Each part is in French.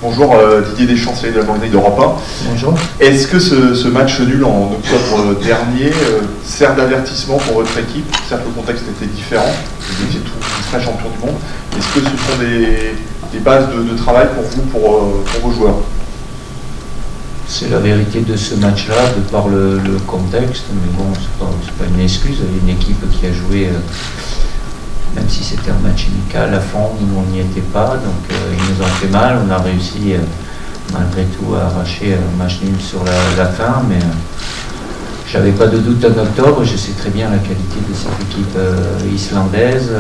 Bonjour, Didier Deschamps, de la Moldavie d'Europe 1. Bonjour. Est-ce que ce match nul en octobre dernier sert d'avertissement pour votre équipe? Certes, le contexte était différent, vous étiez tout frais champion du monde. Est-ce que ce sont des bases de travail pour vous, pour vos joueurs? C'est la vérité de ce match-là, de par le contexte, mais bon, c'est pas une excuse. Une équipe qui a joué, même si c'était un match amical, à fond, nous on n'y était pas, donc ils nous ont fait mal. On a réussi malgré tout à arracher un match nul sur la fin, mais j'avais pas de doute en octobre. Je sais très bien la qualité de cette équipe islandaise.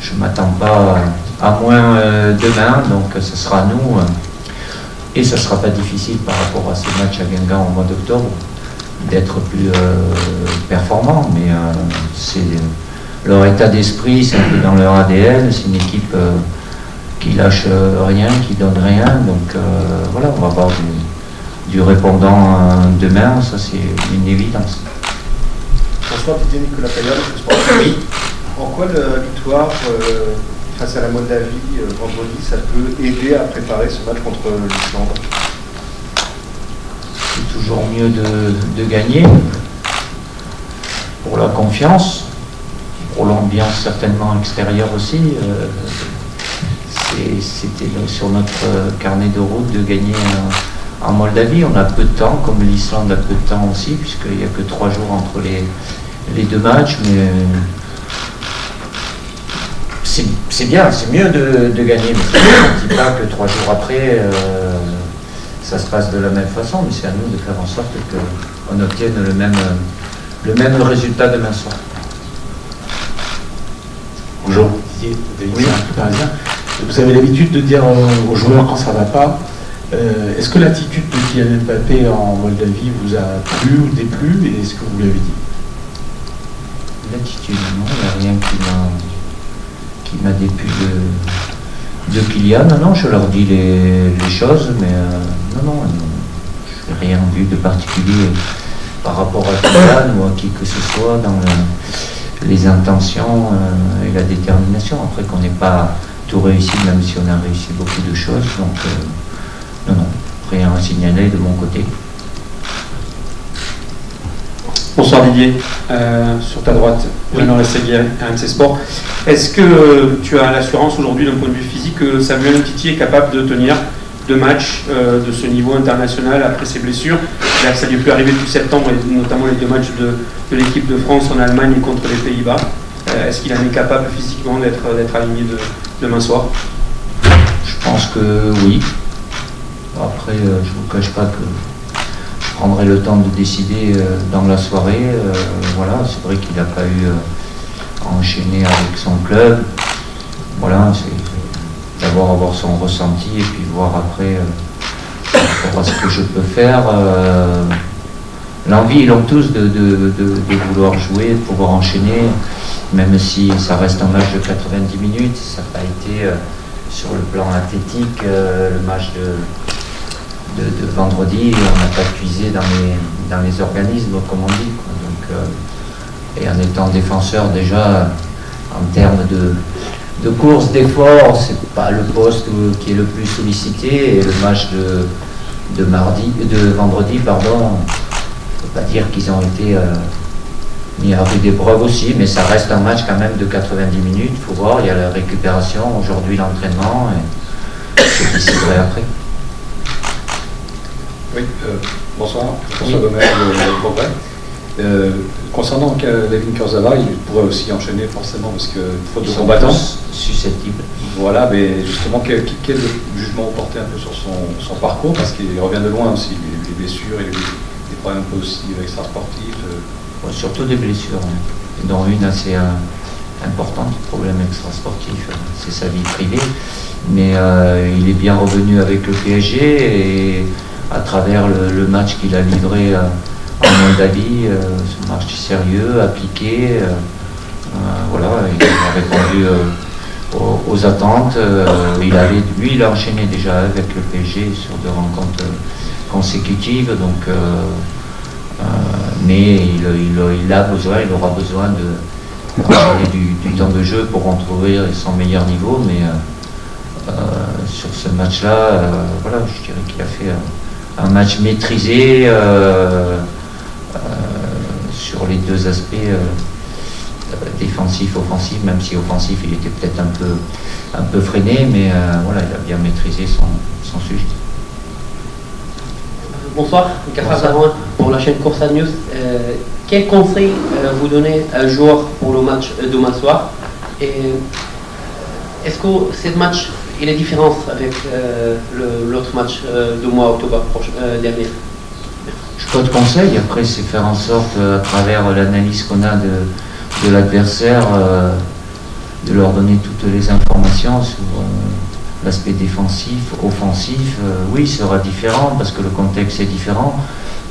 Je m'attends pas à moins demain, donc ce sera à nous. Et ça ne sera pas difficile par rapport à ces matchs à Guingamp au mois d'octobre d'être plus performants, mais c'est leur état d'esprit, c'est un peu dans leur ADN, c'est une équipe qui lâche rien, qui donne rien, donc voilà, on va avoir du répondant demain, ça c'est une évidence. Bonsoir Didier, Nicolas Payard, Oui. En quoi la victoire face à la Moldavie vendredi, ça peut aider à préparer ce match contre l'Islande? C'est toujours mieux de gagner pour la confiance, pour l'ambiance certainement extérieure aussi. C'était sur notre carnet de route de gagner en Moldavie. On a peu de temps, comme l'Islande a peu de temps aussi, puisqu'il n'y a que 3 jours entre les deux matchs, mais c'est bien, c'est mieux de gagner, mais je ne dis pas que 3 jours après, ça se passe de la même façon, mais c'est à nous de faire en sorte qu'on obtienne le même résultat demain soir. Bonjour. Oui. Parisien. Vous avez l'habitude de dire aux joueurs quand ça ne va pas. Est-ce que l'attitude de Kylian Mbappé en Moldavie vous a plu ou déplu, et est-ce que vous l'avez dit? L'attitude, non, il n'y a rien qui m'a déplu de Kylian. Non, je leur dis les choses, mais non, je n'ai rien vu de particulier par rapport à Kylian ou à qui que ce soit dans les intentions et la détermination. Après qu'on n'ait pas tout réussi, même si on a réussi beaucoup de choses, donc non, rien à signaler de mon côté. Bonsoir Didier, sur ta droite, Jean-Henri Seguier, RMC Sport. Est-ce que tu as l'assurance aujourd'hui d'un point de vue physique que Samuel Umtiti est capable de tenir 2 matchs de ce niveau international après ses blessures? Ça lui peut arriver depuis septembre, et notamment les 2 matchs de l'équipe de France en Allemagne et contre les Pays-Bas. Est-ce qu'il en est capable physiquement d'être aligné demain soir? Je pense que oui. Après, je ne vous cache pas que je prendrai le temps de décider dans la soirée. Voilà, c'est vrai qu'il n'a pas eu à enchaîner avec son club. Voilà, c'est d'abord avoir son ressenti et puis voir après par rapport à ce que je peux faire. L'envie, ils l'ont tous de vouloir jouer, de pouvoir enchaîner, même si ça reste un match de 90 minutes. Ça n'a pas été sur le plan athlétique le match de vendredi, on n'a pas puisé dans les organismes, comme on dit, quoi. Donc, et en étant défenseur déjà, en termes de course, d'effort, c'est pas le poste qui est le plus sollicité, et le match de vendredi, pardon, on ne peut pas dire qu'ils ont été mis à rude épreuve aussi, mais ça reste un match quand même de 90 minutes, il faut voir, il y a la récupération, aujourd'hui l'entraînement, et je déciderai après. Oui, bonsoir, François Gomez, le Progrès. Concernant Layvin Kurzawa, il pourrait aussi enchaîner forcément parce que faute de combattants. Susceptible. Voilà, mais justement, quel jugement vous portez un peu sur son parcours, parce qu'il revient de loin aussi, les blessures et les problèmes un peu aussi extra-sportifs. Surtout des blessures, dont une assez importante, problème extra-sportif, c'est sa vie privée. Mais il est bien revenu avec le PSG, et à travers le match qu'il a livré en Moldavie, ce match sérieux, appliqué, voilà, il a répondu aux attentes. Il a enchaîné déjà avec le PSG sur 2 rencontres consécutives, donc, mais il aura besoin de du temps de jeu pour retrouver son meilleur niveau, mais sur ce match-là, voilà, je dirais qu'il a fait un match maîtrisé sur les deux aspects défensif, offensif, même si offensif il était peut-être un peu freiné, mais voilà, il a bien maîtrisé son sujet. Bonsoir, Gafar Darouane pour la chaîne Coursa News. Quel conseil vous donnez à un joueur pour le match demain soir? Et est-ce que ce match il est différent avec l'autre match du mois octobre dernier? Je peux te conseiller, après c'est faire en sorte à travers l'analyse qu'on a de l'adversaire, de leur donner toutes les informations sur l'aspect défensif, offensif. Oui, il sera différent parce que le contexte est différent,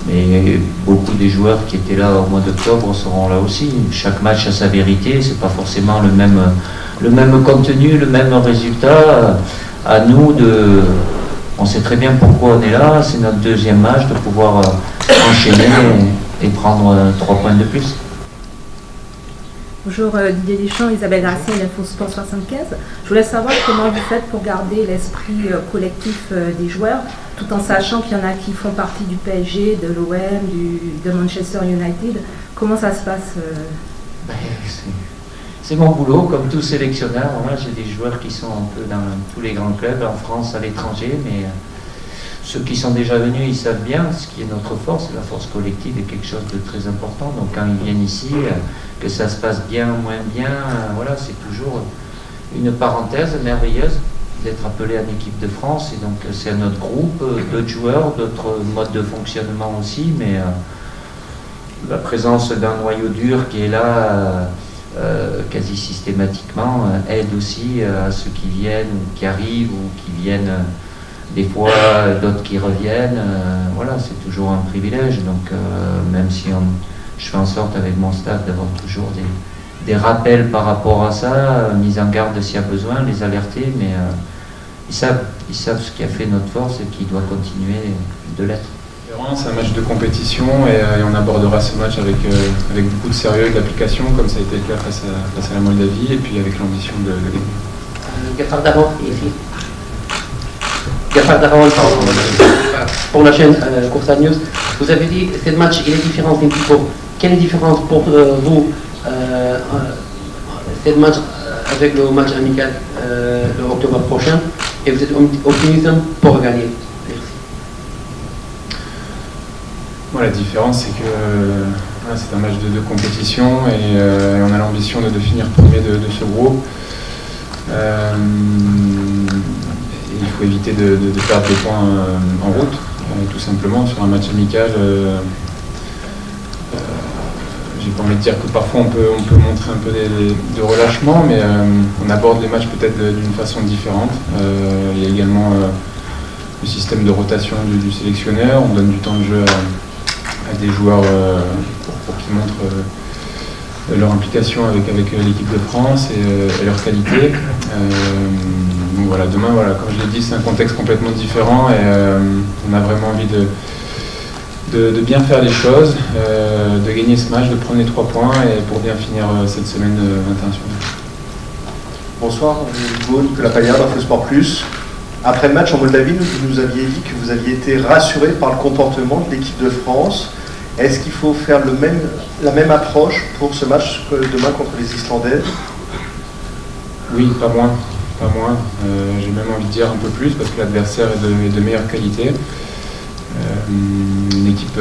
mais beaucoup des joueurs qui étaient là au mois d'octobre seront là aussi. Chaque match a sa vérité, c'est pas forcément le même contenu, le même résultat. À nous on sait très bien pourquoi on est là, c'est notre deuxième match, de pouvoir enchaîner et prendre 3 points de plus. Bonjour Didier Deschamps, Isabelle Grasset, l'Infosport 75. Je voulais savoir comment vous faites pour garder l'esprit collectif des joueurs, tout en sachant qu'il y en a qui font partie du PSG, de l'OM, de Manchester United. Comment ça se passe C'est mon boulot, comme tout sélectionneur. Moi, j'ai des joueurs qui sont un peu dans tous les grands clubs, en France, à l'étranger, mais ceux qui sont déjà venus, ils savent bien ce qui est notre force. La force collective est quelque chose de très important. Donc quand ils viennent ici, que ça se passe bien ou moins bien, voilà, c'est toujours une parenthèse merveilleuse d'être appelé en équipe de France. Et donc c'est un autre groupe, d'autres joueurs, d'autres modes de fonctionnement aussi, mais la présence d'un noyau dur qui est là quasi systématiquement aide aussi à ceux qui viennent ou qui arrivent ou qui viennent des fois, d'autres qui reviennent. Voilà, c'est toujours un privilège. Donc même si je fais en sorte avec mon staff d'avoir toujours des rappels par rapport à ça, mise en garde s'il y a besoin, les alerter, mais ils savent ce qui a fait notre force et qui doit continuer de l'être. C'est un match de compétition et on abordera ce match avec beaucoup de sérieux et d'application, comme ça a été le cas face à la Moldavie, et puis avec l'ambition de gagner. Gafar Darouane, ici. Gafar Darouane pour la chaîne Coursa News. Vous avez dit que ce match il est différent d'un petit peu. Quelle est la différence pour vous ce match avec le match amical de octobre prochain, et vous êtes optimiste pour gagner? Bon, la différence, c'est que c'est un match de compétition et on a l'ambition de finir premier de ce groupe. Il faut éviter de perdre des points en route, tout simplement. Sur un match amical, j'ai pas envie de dire que parfois on peut montrer un peu de relâchement, mais on aborde les matchs peut-être d'une façon différente. Il y a également le système de rotation du sélectionneur. On donne du temps de jeu à des joueurs pour qu'ils montrent leur implication avec l'équipe de France et leur qualité. Donc voilà, demain, comme je l'ai dit, c'est un contexte complètement différent et on a vraiment envie de bien faire les choses, de gagner ce match, de prendre les 3 points et pour bien finir cette semaine internationale. Bonsoir, Hugo, Nicolas Paillard d'Infosport Plus. Après le match en Moldavie, vous nous aviez dit que vous aviez été rassuré par le comportement de l'équipe de France. Est-ce qu'il faut faire la même approche pour ce match demain contre les Islandais? Oui, pas moins. J'ai même envie de dire un peu plus parce que l'adversaire est de meilleure qualité. Une équipe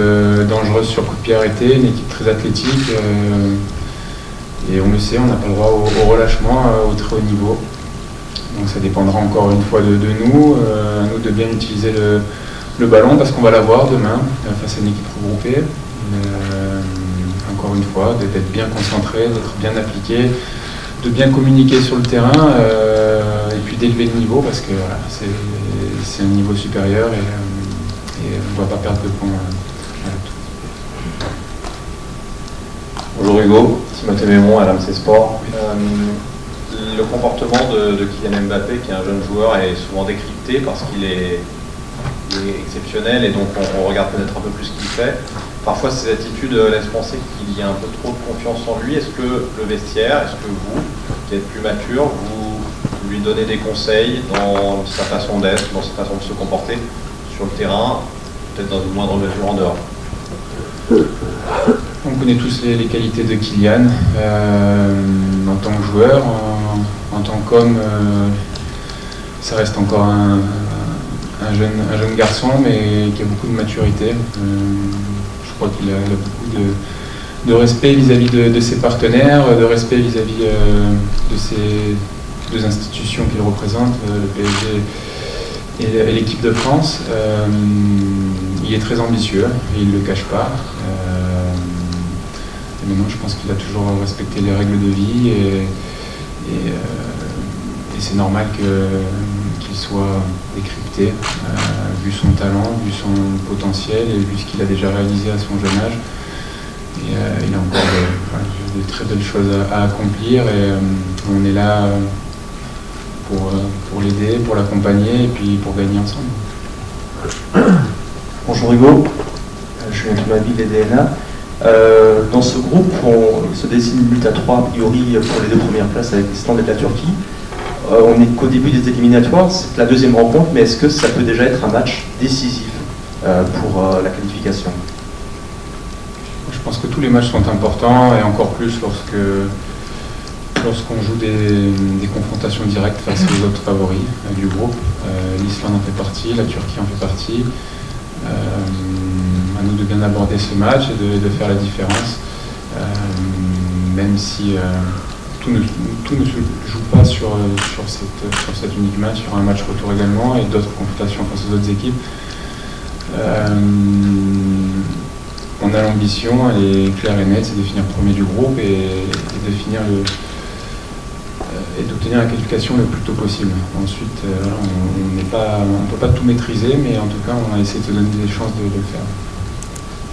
dangereuse sur coup de pied arrêté, une équipe très athlétique. Et on le sait, on n'a pas le droit au relâchement au très haut niveau. Donc ça dépendra encore une fois de nous, à nous de bien utiliser le ballon parce qu'on va l'avoir demain face à une équipe regroupée. Encore une fois, d'être bien concentré, d'être bien appliqué, de bien communiquer sur le terrain et puis d'élever le niveau parce que voilà, c'est un niveau supérieur et on ne va pas perdre de points. Bonjour Hugo, Timothée Mémon à l'AMC Sport. Le comportement de Kylian Mbappé, qui est un jeune joueur, est souvent décrypté parce qu'il est exceptionnel et donc on regarde peut-être un peu plus ce qu'il fait. Parfois ces attitudes laissent penser qu'il y a un peu trop de confiance en lui. Est-ce que le vestiaire, est-ce que vous, qui êtes plus mature, vous lui donner des conseils dans sa façon d'être, dans sa façon de se comporter sur le terrain, peut-être dans une moindre mesure en dehors. On connaît tous les qualités de Kylian en tant que joueur, en tant qu'homme, ça reste encore un jeune garçon, mais qui a beaucoup de maturité. Je crois qu'il a beaucoup de respect vis-à-vis de ses partenaires, de respect vis-à-vis de ces deux institutions qu'il représente, le PSG et l'équipe de France. Il est très ambitieux et il ne le cache pas. Et maintenant, je pense qu'il a toujours respecté les règles de vie et c'est normal qu'il soit décrypté, vu son talent, vu son potentiel et vu ce qu'il a déjà réalisé à son jeune âge. Et il a encore de très belles choses à accomplir et on est là pour l'aider, pour l'accompagner et puis pour gagner ensemble. Bonjour Hugo, je suis Thomas Bill et DNA. Dans ce groupe, on se dessine une lutte à 3 a priori pour les 2 premières places avec l'Islande et la Turquie. On n'est qu'au début des éliminatoires, c'est la deuxième rencontre, mais est-ce que ça peut déjà être un match décisif pour la qualification? Je pense que tous les matchs sont importants et encore plus lorsqu'on joue des confrontations directes face aux autres favoris du groupe. L'Islande en fait partie, la Turquie en fait partie. À nous de bien aborder ce match et de faire la différence, même si tout ne se joue pas sur cet unique match, sur un match retour également et d'autres confrontations face aux autres équipes. On a l'ambition, elle est claire et nette, c'est de finir premier du groupe et d'obtenir la qualification le plus tôt possible. Ensuite, on ne peut pas tout maîtriser, mais en tout cas, on a essayé de se donner des chances de le faire.